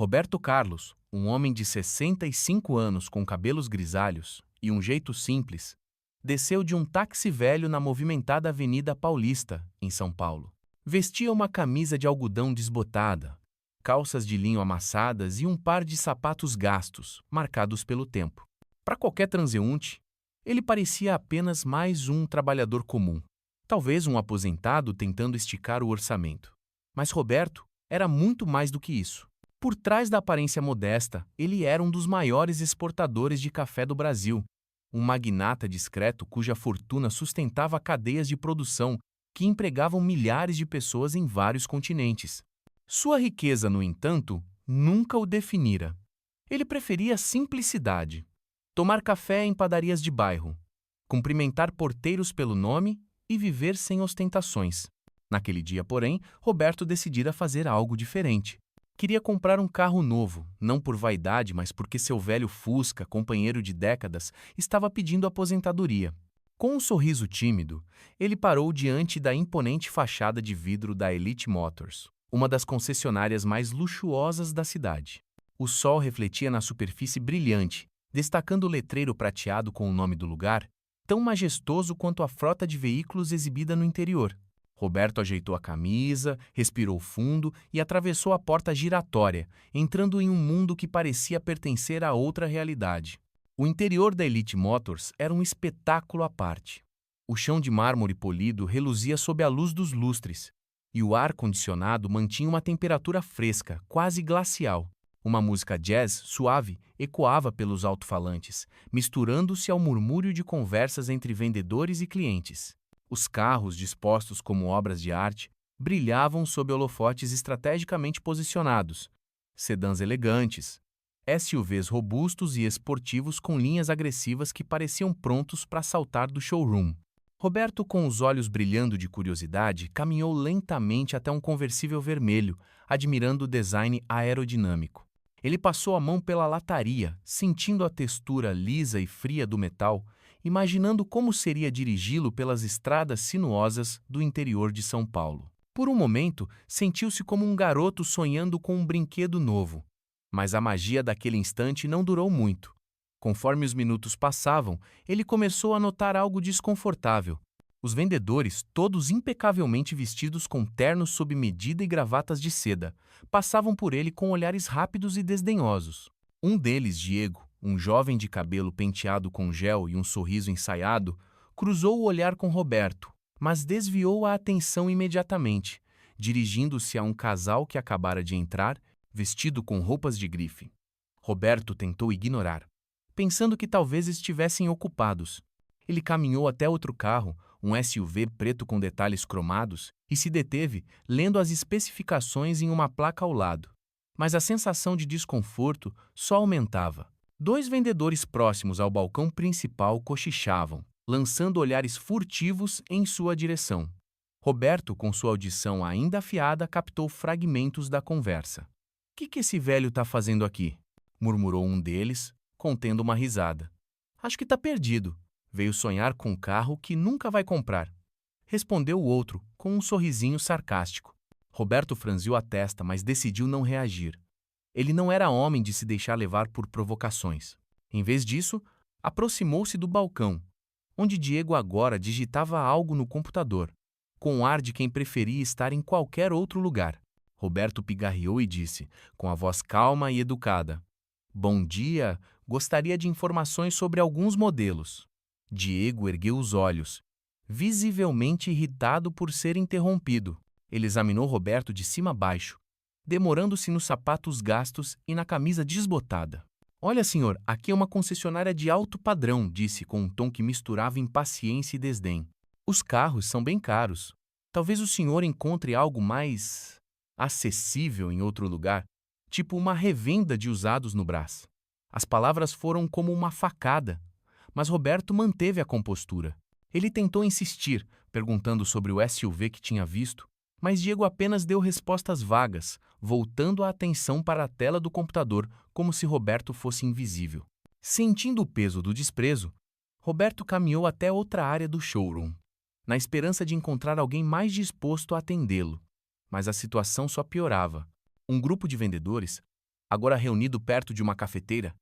Roberto Carlos, um homem de 65 anos com cabelos grisalhos e um jeito simples, desceu de um táxi velho na movimentada Avenida Paulista, em São Paulo. Vestia uma camisa de algodão desbotada, calças de linho amassadas e um par de sapatos gastos, marcados pelo tempo. Para qualquer transeunte, ele parecia apenas mais um trabalhador comum, talvez um aposentado tentando esticar o orçamento. Mas Roberto era muito mais do que isso. Por trás da aparência modesta, ele era um dos maiores exportadores de café do Brasil, um magnata discreto cuja fortuna sustentava cadeias de produção que empregavam milhares de pessoas em vários continentes. Sua riqueza, no entanto, nunca o definira. Ele preferia simplicidade, tomar café em padarias de bairro, cumprimentar porteiros pelo nome e viver sem ostentações. Naquele dia, porém, Roberto decidira fazer algo diferente. Queria comprar um carro novo, não por vaidade, mas porque seu velho Fusca, companheiro de décadas, estava pedindo aposentadoria. Com um sorriso tímido, ele parou diante da imponente fachada de vidro da Elite Motors, uma das concessionárias mais luxuosas da cidade. O sol refletia na superfície brilhante, destacando o letreiro prateado com o nome do lugar, tão majestoso quanto a frota de veículos exibida no interior. Roberto ajeitou a camisa, respirou fundo e atravessou a porta giratória, entrando em um mundo que parecia pertencer a outra realidade. O interior da Elite Motors era um espetáculo à parte. O chão de mármore polido reluzia sob a luz dos lustres, e o ar-condicionado mantinha uma temperatura fresca, quase glacial. Uma música jazz suave ecoava pelos alto-falantes, misturando-se ao murmúrio de conversas entre vendedores e clientes. Os carros, dispostos como obras de arte, brilhavam sob holofotes estrategicamente posicionados. Sedãs elegantes, SUVs robustos e esportivos com linhas agressivas que pareciam prontos para saltar do showroom. Roberto, com os olhos brilhando de curiosidade, caminhou lentamente até um conversível vermelho, admirando o design aerodinâmico. Ele passou a mão pela lataria, sentindo a textura lisa e fria do metal, imaginando como seria dirigi-lo pelas estradas sinuosas do interior de São Paulo. Por um momento, sentiu-se como um garoto sonhando com um brinquedo novo. Mas a magia daquele instante não durou muito. Conforme os minutos passavam, ele começou a notar algo desconfortável. Os vendedores, todos impecavelmente vestidos com ternos sob medida e gravatas de seda, passavam por ele com olhares rápidos e desdenhosos. Um deles, Diego, um jovem de cabelo penteado com gel e um sorriso ensaiado, cruzou o olhar com Roberto, mas desviou a atenção imediatamente, dirigindo-se a um casal que acabara de entrar, vestido com roupas de grife. Roberto tentou ignorar, pensando que talvez estivessem ocupados. Ele caminhou até outro carro, um SUV preto com detalhes cromados, e se deteve, lendo as especificações em uma placa ao lado. Mas a sensação de desconforto só aumentava. Dois vendedores próximos ao balcão principal cochichavam, lançando olhares furtivos em sua direção. Roberto, com sua audição ainda afiada, captou fragmentos da conversa. "O que esse velho está fazendo aqui?" murmurou um deles, contendo uma risada. "Acho que está perdido. Veio sonhar com um carro que nunca vai comprar", respondeu o outro, com um sorrisinho sarcástico. Roberto franziu a testa, mas decidiu não reagir. Ele não era homem de se deixar levar por provocações. Em vez disso, aproximou-se do balcão, onde Diego agora digitava algo no computador, com o ar de quem preferia estar em qualquer outro lugar. Roberto pigarreou e disse, com a voz calma e educada: "Bom dia, gostaria de informações sobre alguns modelos." Diego ergueu os olhos, visivelmente irritado por ser interrompido. Ele examinou Roberto de cima a baixo, demorando-se nos sapatos gastos e na camisa desbotada. "Olha, senhor, aqui é uma concessionária de alto padrão", disse com um tom que misturava impaciência e desdém. "Os carros são bem caros. Talvez o senhor encontre algo mais acessível em outro lugar, tipo uma revenda de usados no Brás." As palavras foram como uma facada, mas Roberto manteve a compostura. Ele tentou insistir, perguntando sobre o SUV que tinha visto, mas Diego apenas deu respostas vagas, voltando a atenção para a tela do computador como se Roberto fosse invisível. Sentindo o peso do desprezo, Roberto caminhou até outra área do showroom, na esperança de encontrar alguém mais disposto a atendê-lo. Mas a situação só piorava. Um grupo de vendedores agora reunido perto de uma cafeteira,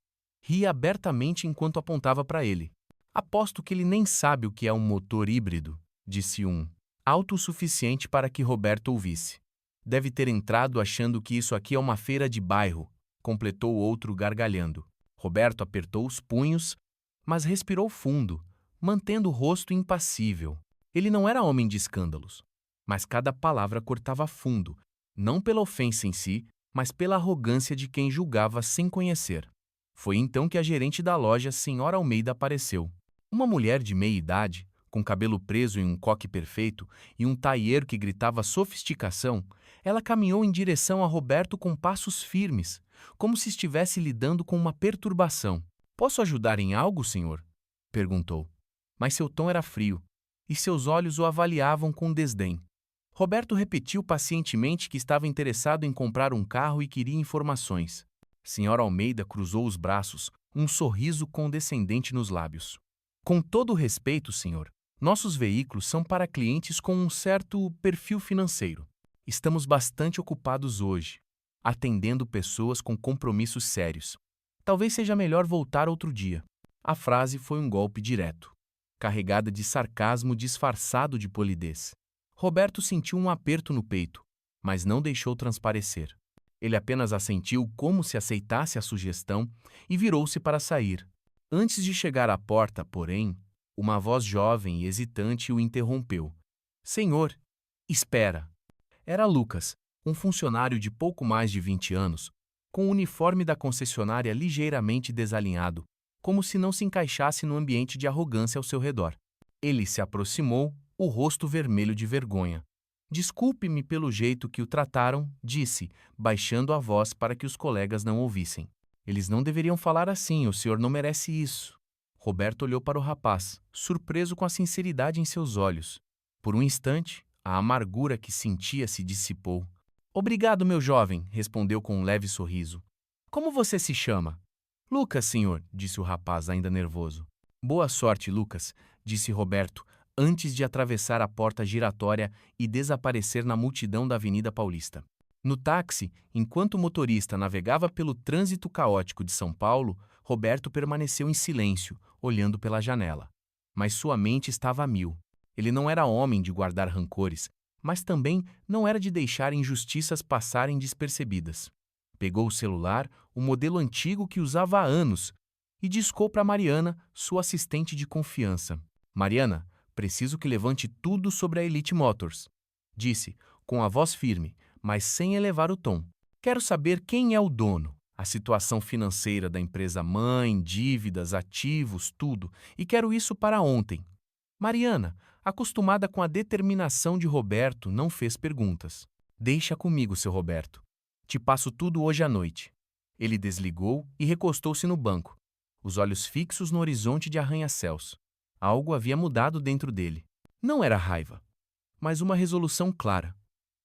ria abertamente enquanto apontava para ele. Aposto que ele nem sabe o que é um motor híbrido, disse um, alto o suficiente para que Roberto ouvisse. Deve ter entrado achando que isso aqui é uma feira de bairro, completou o outro gargalhando. Roberto apertou os punhos, mas respirou fundo, mantendo o rosto impassível. Ele não era homem de escândalos, mas cada palavra cortava fundo, não pela ofensa em si, mas pela arrogância de quem julgava sem conhecer. Foi então que a gerente da loja, Senhora Almeida, apareceu. Uma mulher de meia idade, com cabelo preso em um coque perfeito e um tailleur que gritava sofisticação, ela caminhou em direção a Roberto com passos firmes, como se estivesse lidando com uma perturbação. "Posso ajudar em algo, senhor?" perguntou. Mas seu tom era frio, e seus olhos o avaliavam com desdém. Roberto repetiu pacientemente que estava interessado em comprar um carro e queria informações. Senhora Almeida cruzou os braços, um sorriso condescendente nos lábios. "Com todo o respeito, senhor, nossos veículos são para clientes com um certo perfil financeiro. Estamos bastante ocupados hoje, atendendo pessoas com compromissos sérios. Talvez seja melhor voltar outro dia." A frase foi um golpe direto, carregada de sarcasmo disfarçado de polidez. Roberto sentiu um aperto no peito, mas não deixou transparecer. Ele apenas assentiu como se aceitasse a sugestão e virou-se para sair. Antes de chegar à porta, porém, uma voz jovem e hesitante o interrompeu. "Senhor, espera." Era Lucas, um funcionário de pouco mais de 20 anos, com o uniforme da concessionária ligeiramente desalinhado, como se não se encaixasse no ambiente de arrogância ao seu redor. Ele se aproximou, o rosto vermelho de vergonha. "Desculpe-me pelo jeito que o trataram", disse, baixando a voz para que os colegas não ouvissem. "Eles não deveriam falar assim, o senhor não merece isso." Roberto olhou para o rapaz, surpreso com a sinceridade em seus olhos. Por um instante, a amargura que sentia se dissipou. "Obrigado, meu jovem", respondeu com um leve sorriso. "Como você se chama?" "Lucas, senhor", disse o rapaz, ainda nervoso. "Boa sorte, Lucas", disse Roberto, antes de atravessar a porta giratória e desaparecer na multidão da Avenida Paulista. No táxi, enquanto o motorista navegava pelo trânsito caótico de São Paulo, Roberto permaneceu em silêncio, olhando pela janela. Mas sua mente estava a mil. Ele não era homem de guardar rancores, mas também não era de deixar injustiças passarem despercebidas. Pegou o celular, o modelo antigo que usava há anos, e discou para Mariana, sua assistente de confiança. "Mariana, preciso que levante tudo sobre a Elite Motors", disse, com a voz firme, mas sem elevar o tom. "Quero saber quem é o dono, a situação financeira da empresa mãe, dívidas, ativos, tudo, e quero isso para ontem." Mariana, acostumada com a determinação de Roberto, não fez perguntas. "Deixa comigo, seu Roberto. Te passo tudo hoje à noite." Ele desligou e recostou-se no banco, os olhos fixos no horizonte de arranha-céus. Algo havia mudado dentro dele. Não era raiva, mas uma resolução clara,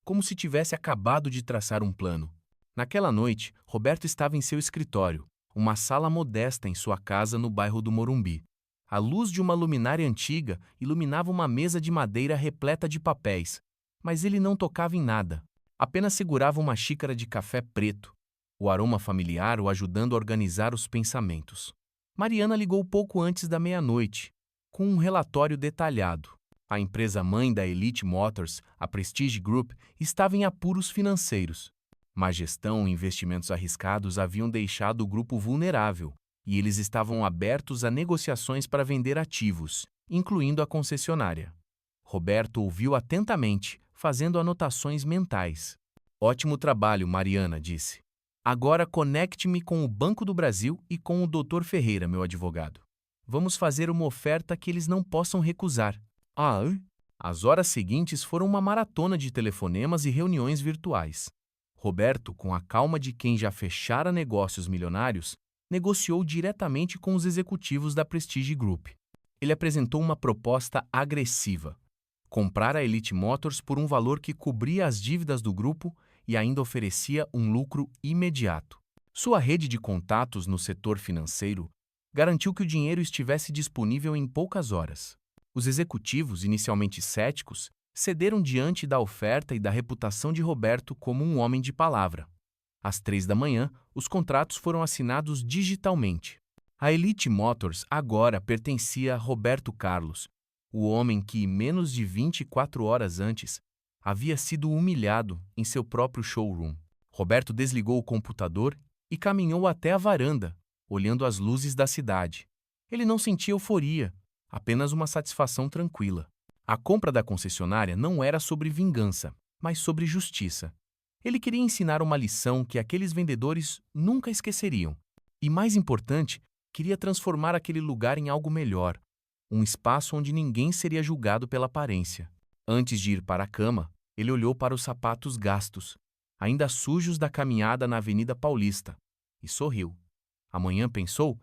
como se tivesse acabado de traçar um plano. Naquela noite, Roberto estava em seu escritório, uma sala modesta em sua casa no bairro do Morumbi. A luz de uma luminária antiga iluminava uma mesa de madeira repleta de papéis, mas ele não tocava em nada. Apenas segurava uma xícara de café preto, o aroma familiar o ajudando a organizar os pensamentos. Mariana ligou pouco antes da meia-noite, com um relatório detalhado. A empresa mãe da Elite Motors, a Prestige Group, estava em apuros financeiros. Má gestão e investimentos arriscados haviam deixado o grupo vulnerável, e eles estavam abertos a negociações para vender ativos, incluindo a concessionária. Roberto ouviu atentamente, fazendo anotações mentais. "Ótimo trabalho, Mariana", disse. "Agora conecte-me com o Banco do Brasil e com o Dr. Ferreira, meu advogado. Vamos fazer uma oferta que eles não possam recusar." As horas seguintes foram uma maratona de telefonemas e reuniões virtuais. Roberto, com a calma de quem já fechara negócios milionários, negociou diretamente com os executivos da Prestige Group. Ele apresentou uma proposta agressiva: comprar a Elite Motors por um valor que cobria as dívidas do grupo e ainda oferecia um lucro imediato. Sua rede de contatos no setor financeiro garantiu que o dinheiro estivesse disponível em poucas horas. Os executivos, inicialmente céticos, cederam diante da oferta e da reputação de Roberto como um homem de palavra. Às 3 da manhã, os contratos foram assinados digitalmente. A Elite Motors agora pertencia a Roberto Carlos, o homem que, menos de 24 horas antes, havia sido humilhado em seu próprio showroom. Roberto desligou o computador e caminhou até a varanda, olhando as luzes da cidade. Ele não sentia euforia, apenas uma satisfação tranquila. A compra da concessionária não era sobre vingança, mas sobre justiça. Ele queria ensinar uma lição que aqueles vendedores nunca esqueceriam. E, mais importante, queria transformar aquele lugar em algo melhor, um espaço onde ninguém seria julgado pela aparência. Antes de ir para a cama, ele olhou para os sapatos gastos, ainda sujos da caminhada na Avenida Paulista, e sorriu. Amanhã, pensou,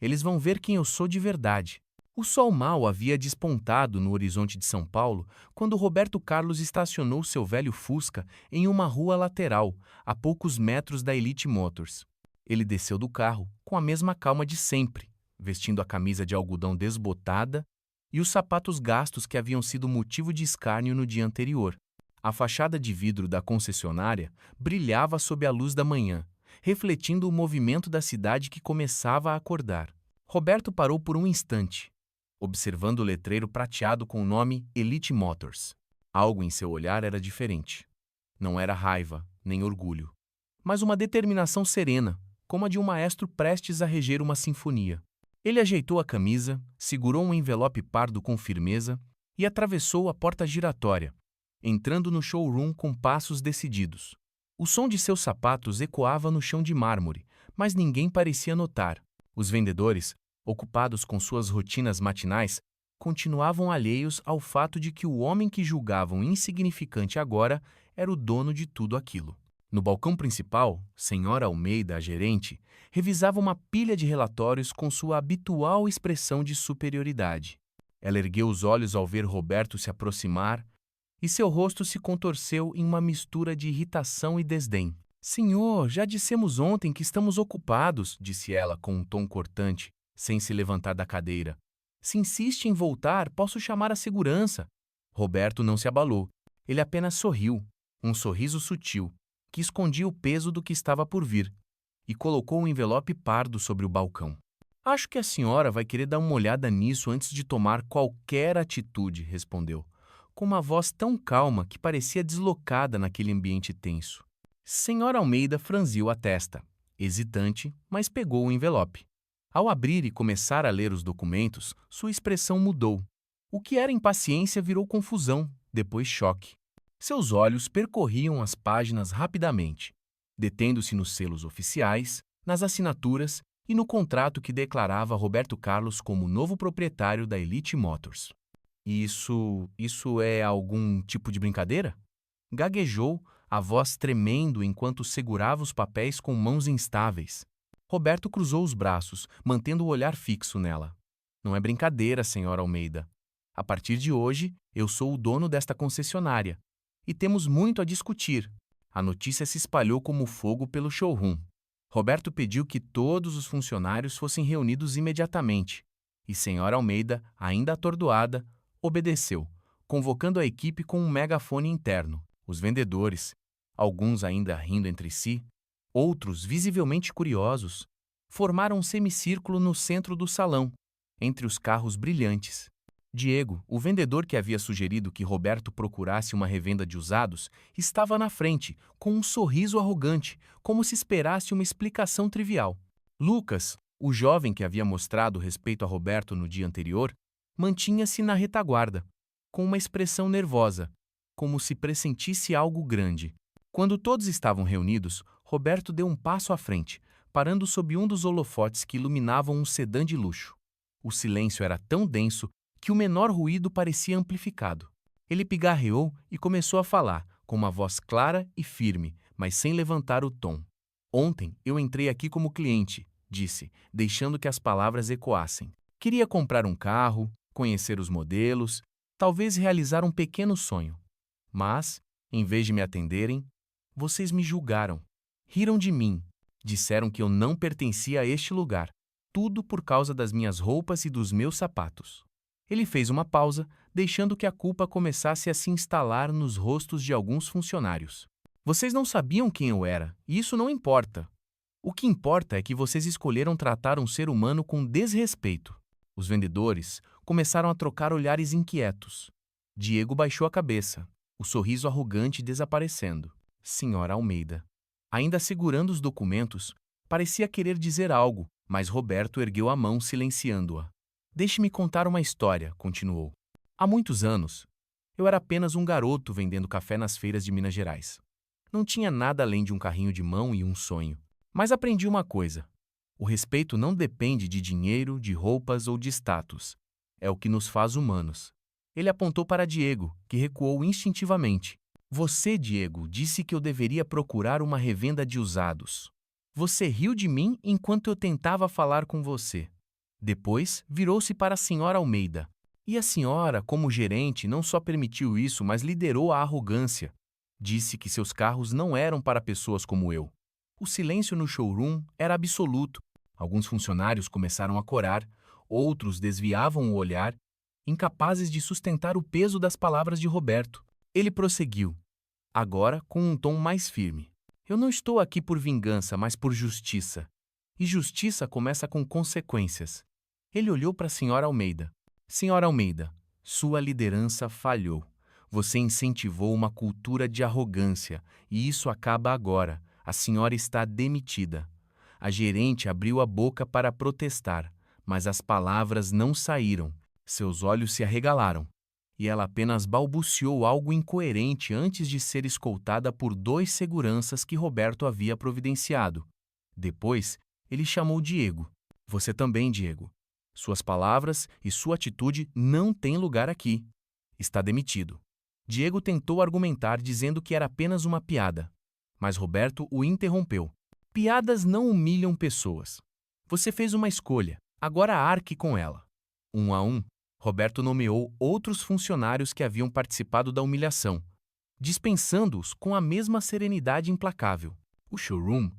eles vão ver quem eu sou de verdade. O sol mau havia despontado no horizonte de São Paulo quando Roberto Carlos estacionou seu velho Fusca em uma rua lateral, a poucos metros da Elite Motors. Ele desceu do carro com a mesma calma de sempre, vestindo a camisa de algodão desbotada e os sapatos gastos que haviam sido motivo de escárnio no dia anterior. A fachada de vidro da concessionária brilhava sob a luz da manhã, refletindo o movimento da cidade que começava a acordar. Roberto parou por um instante, observando o letreiro prateado com o nome Elite Motors. Algo em seu olhar era diferente. Não era raiva, nem orgulho, mas uma determinação serena, como a de um maestro prestes a reger uma sinfonia. Ele ajeitou a camisa, segurou um envelope pardo com firmeza e atravessou a porta giratória, entrando no showroom com passos decididos. O som de seus sapatos ecoava no chão de mármore, mas ninguém parecia notar. Os vendedores, ocupados com suas rotinas matinais, continuavam alheios ao fato de que o homem que julgavam insignificante agora era o dono de tudo aquilo. No balcão principal, Senhora Almeida, a gerente, revisava uma pilha de relatórios com sua habitual expressão de superioridade. Ela ergueu os olhos ao ver Roberto se aproximar e seu rosto se contorceu em uma mistura de irritação e desdém. Senhor, já dissemos ontem que estamos ocupados, disse ela com um tom cortante, sem se levantar da cadeira. Se insiste em voltar, posso chamar a segurança. Roberto não se abalou. Ele apenas sorriu, um sorriso sutil, que escondia o peso do que estava por vir, e colocou um envelope pardo sobre o balcão. Acho que a senhora vai querer dar uma olhada nisso antes de tomar qualquer atitude, respondeu, com uma voz tão calma que parecia deslocada naquele ambiente tenso. Senhora Almeida franziu a testa, hesitante, mas pegou o envelope. Ao abrir e começar a ler os documentos, sua expressão mudou. O que era impaciência virou confusão, depois choque. Seus olhos percorriam as páginas rapidamente, detendo-se nos selos oficiais, nas assinaturas e no contrato que declarava Roberto Carlos como novo proprietário da Elite Motors. Isso é algum tipo de brincadeira? Gaguejou, a voz tremendo enquanto segurava os papéis com mãos instáveis. Roberto cruzou os braços, mantendo o olhar fixo nela. Não é brincadeira, senhora Almeida. A partir de hoje, eu sou o dono desta concessionária. E temos muito a discutir. A notícia se espalhou como fogo pelo showroom. Roberto pediu que todos os funcionários fossem reunidos imediatamente. E senhora Almeida, ainda atordoada, obedeceu, convocando a equipe com um megafone interno. Os vendedores, alguns ainda rindo entre si, outros visivelmente curiosos, formaram um semicírculo no centro do salão, entre os carros brilhantes. Diego, o vendedor que havia sugerido que Roberto procurasse uma revenda de usados, estava na frente, com um sorriso arrogante, como se esperasse uma explicação trivial. Lucas, o jovem que havia mostrado respeito a Roberto no dia anterior, mantinha-se na retaguarda, com uma expressão nervosa, como se pressentisse algo grande. Quando todos estavam reunidos, Roberto deu um passo à frente, parando sob um dos holofotes que iluminavam um sedã de luxo. O silêncio era tão denso que o menor ruído parecia amplificado. Ele pigarreou e começou a falar, com uma voz clara e firme, mas sem levantar o tom. Ontem eu entrei aqui como cliente, disse, deixando que as palavras ecoassem. Queria comprar um carro, conhecer os modelos, talvez realizar um pequeno sonho. Mas, em vez de me atenderem, vocês me julgaram. Riram de mim. Disseram que eu não pertencia a este lugar. Tudo por causa das minhas roupas e dos meus sapatos. Ele fez uma pausa, deixando que a culpa começasse a se instalar nos rostos de alguns funcionários. Vocês não sabiam quem eu era, e isso não importa. O que importa é que vocês escolheram tratar um ser humano com desrespeito. Os vendedores começaram a trocar olhares inquietos. Diego baixou a cabeça, o sorriso arrogante desaparecendo. Senhora Almeida. Ainda segurando os documentos, parecia querer dizer algo, mas Roberto ergueu a mão silenciando-a. Deixe-me contar uma história, continuou. Há muitos anos, eu era apenas um garoto vendendo café nas feiras de Minas Gerais. Não tinha nada além de um carrinho de mão e um sonho. Mas aprendi uma coisa. O respeito não depende de dinheiro, de roupas ou de status. É o que nos faz humanos. Ele apontou para Diego, que recuou instintivamente. Você, Diego, disse que eu deveria procurar uma revenda de usados. Você riu de mim enquanto eu tentava falar com você. Depois, virou-se para a senhora Almeida. E a senhora, como gerente, não só permitiu isso, mas liderou a arrogância. Disse que seus carros não eram para pessoas como eu. O silêncio no showroom era absoluto. Alguns funcionários começaram a corar, outros desviavam o olhar, incapazes de sustentar o peso das palavras de Roberto. Ele prosseguiu, agora com um tom mais firme. Eu não estou aqui por vingança, mas por justiça. E justiça começa com consequências. Ele olhou para a senhora Almeida. Senhora Almeida, sua liderança falhou. Você incentivou uma cultura de arrogância, e isso acaba agora. A senhora está demitida. A gerente abriu a boca para protestar, mas as palavras não saíram. Seus olhos se arregalaram, e ela apenas balbuciou algo incoerente antes de ser escoltada por 2 seguranças que Roberto havia providenciado. Depois, ele chamou Diego. Você também, Diego. Suas palavras e sua atitude não têm lugar aqui. Está demitido. Diego tentou argumentar dizendo que era apenas uma piada. Mas Roberto o interrompeu. Piadas não humilham pessoas. Você fez uma escolha, agora arque com ela. Um a um, Roberto nomeou outros funcionários que haviam participado da humilhação, dispensando-os com a mesma serenidade implacável. O showroom,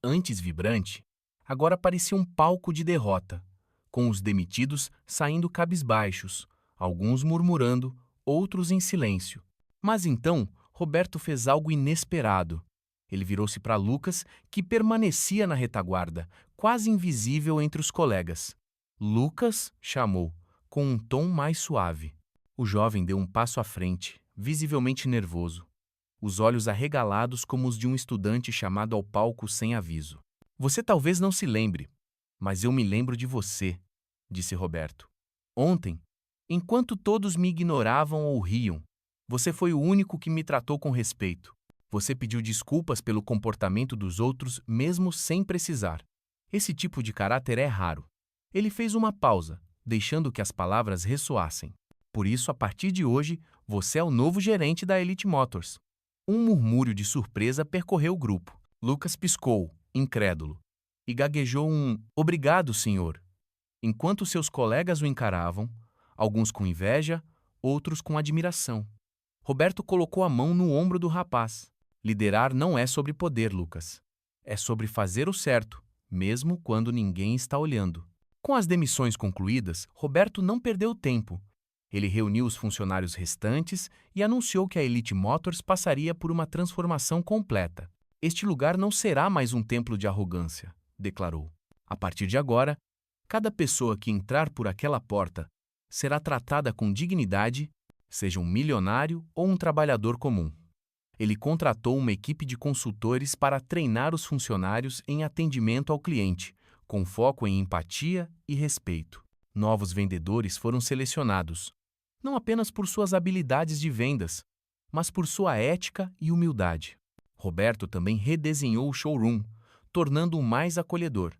antes vibrante, agora parecia um palco de derrota, com os demitidos saindo cabisbaixos, alguns murmurando, outros em silêncio. Mas então, Roberto fez algo inesperado. Ele virou-se para Lucas, que permanecia na retaguarda, quase invisível entre os colegas. Lucas chamou, com um tom mais suave. O jovem deu um passo à frente, visivelmente nervoso, os olhos arregalados como os de um estudante chamado ao palco sem aviso. Você talvez não se lembre, mas eu me lembro de você, disse Roberto. Ontem, enquanto todos me ignoravam ou riam, você foi o único que me tratou com respeito. Você pediu desculpas pelo comportamento dos outros mesmo sem precisar. Esse tipo de caráter é raro. Ele fez uma pausa, deixando que as palavras ressoassem. Por isso, a partir de hoje, você é o novo gerente da Elite Motors. Um murmúrio de surpresa percorreu o grupo. Lucas piscou, incrédulo, e gaguejou um "Obrigado, senhor", enquanto seus colegas o encaravam, alguns com inveja, outros com admiração. Roberto colocou a mão no ombro do rapaz. Liderar não é sobre poder, Lucas. É sobre fazer o certo, mesmo quando ninguém está olhando. Com as demissões concluídas, Roberto não perdeu tempo. Ele reuniu os funcionários restantes e anunciou que a Elite Motors passaria por uma transformação completa. Este lugar não será mais um templo de arrogância, declarou. A partir de agora, cada pessoa que entrar por aquela porta será tratada com dignidade, seja um milionário ou um trabalhador comum. Ele contratou uma equipe de consultores para treinar os funcionários em atendimento ao cliente, com foco em empatia e respeito. Novos vendedores foram selecionados, não apenas por suas habilidades de vendas, mas por sua ética e humildade. Roberto também redesenhou o showroom, tornando-o mais acolhedor.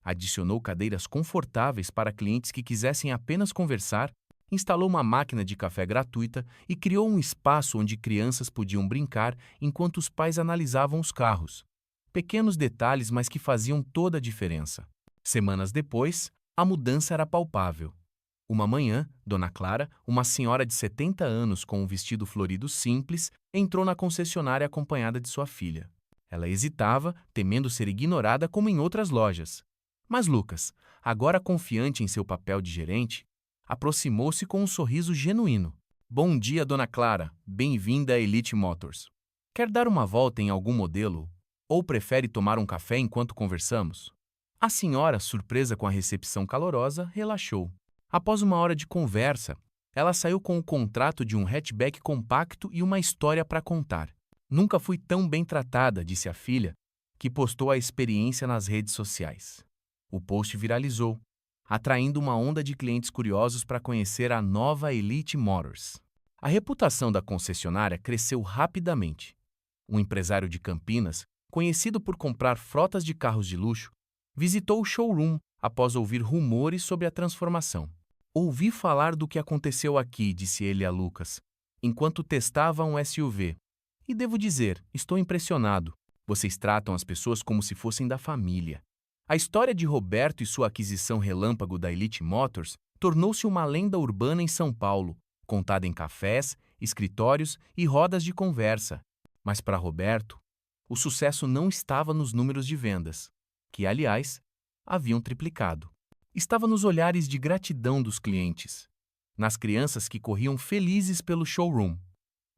Adicionou cadeiras confortáveis para clientes que quisessem apenas conversar, instalou uma máquina de café gratuita e criou um espaço onde crianças podiam brincar enquanto os pais analisavam os carros. Pequenos detalhes, mas que faziam toda a diferença. Semanas depois, a mudança era palpável. Uma manhã, Dona Clara, uma senhora de 70 anos com um vestido florido simples, entrou na concessionária acompanhada de sua filha. Ela hesitava, temendo ser ignorada como em outras lojas. Mas Lucas, agora confiante em seu papel de gerente, aproximou-se com um sorriso genuíno. Bom dia, Dona Clara. Bem-vinda à Elite Motors. Quer dar uma volta em algum modelo? Ou prefere tomar um café enquanto conversamos? A senhora, surpresa com a recepção calorosa, relaxou. Após uma hora de conversa, ela saiu com o contrato de um hatchback compacto e uma história para contar. Nunca fui tão bem tratada, disse a filha, que postou a experiência nas redes sociais. O post viralizou, atraindo uma onda de clientes curiosos para conhecer a nova Elite Motors. A reputação da concessionária cresceu rapidamente. Um empresário de Campinas, conhecido por comprar frotas de carros de luxo, visitou o showroom após ouvir rumores sobre a transformação. Ouvi falar do que aconteceu aqui, disse ele a Lucas, enquanto testava um SUV. E devo dizer, estou impressionado. Vocês tratam as pessoas como se fossem da família. A história de Roberto e sua aquisição relâmpago da Elite Motors tornou-se uma lenda urbana em São Paulo, contada em cafés, escritórios e rodas de conversa. Mas para Roberto, o sucesso não estava nos números de vendas, que, aliás, haviam triplicado. Estava nos olhares de gratidão dos clientes, nas crianças que corriam felizes pelo showroom,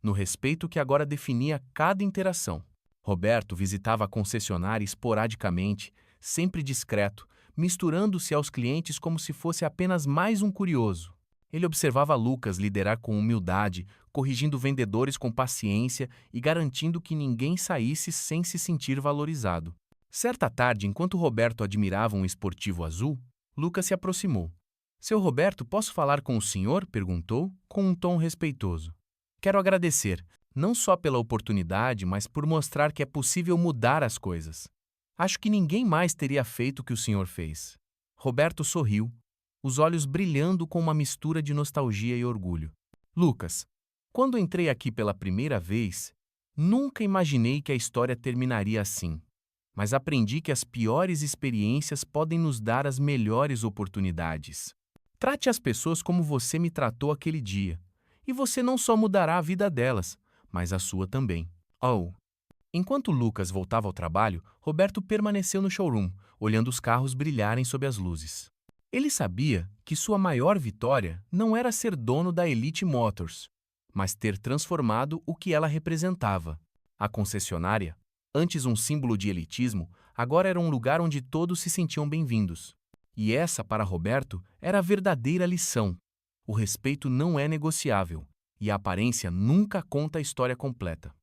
no respeito que agora definia cada interação. Roberto visitava a concessionária esporadicamente, sempre discreto, misturando-se aos clientes como se fosse apenas mais um curioso. Ele observava Lucas liderar com humildade, corrigindo vendedores com paciência e garantindo que ninguém saísse sem se sentir valorizado. Certa tarde, enquanto Roberto admirava um esportivo azul, Lucas se aproximou. Seu Roberto, posso falar com o senhor? Perguntou, com um tom respeitoso. Quero agradecer, não só pela oportunidade, mas por mostrar que é possível mudar as coisas. Acho que ninguém mais teria feito o que o senhor fez. Roberto sorriu, os olhos brilhando com uma mistura de nostalgia e orgulho. Lucas, quando entrei aqui pela primeira vez, nunca imaginei que a história terminaria assim. Mas aprendi que as piores experiências podem nos dar as melhores oportunidades. Trate as pessoas como você me tratou aquele dia, e você não só mudará a vida delas, mas a sua também. Oh! Enquanto Lucas voltava ao trabalho, Roberto permaneceu no showroom, olhando os carros brilharem sob as luzes. Ele sabia que sua maior vitória não era ser dono da Elite Motors, mas ter transformado o que ela representava. A concessionária, antes um símbolo de elitismo, agora era um lugar onde todos se sentiam bem-vindos. E essa, para Roberto, era a verdadeira lição. O respeito não é negociável, e a aparência nunca conta a história completa.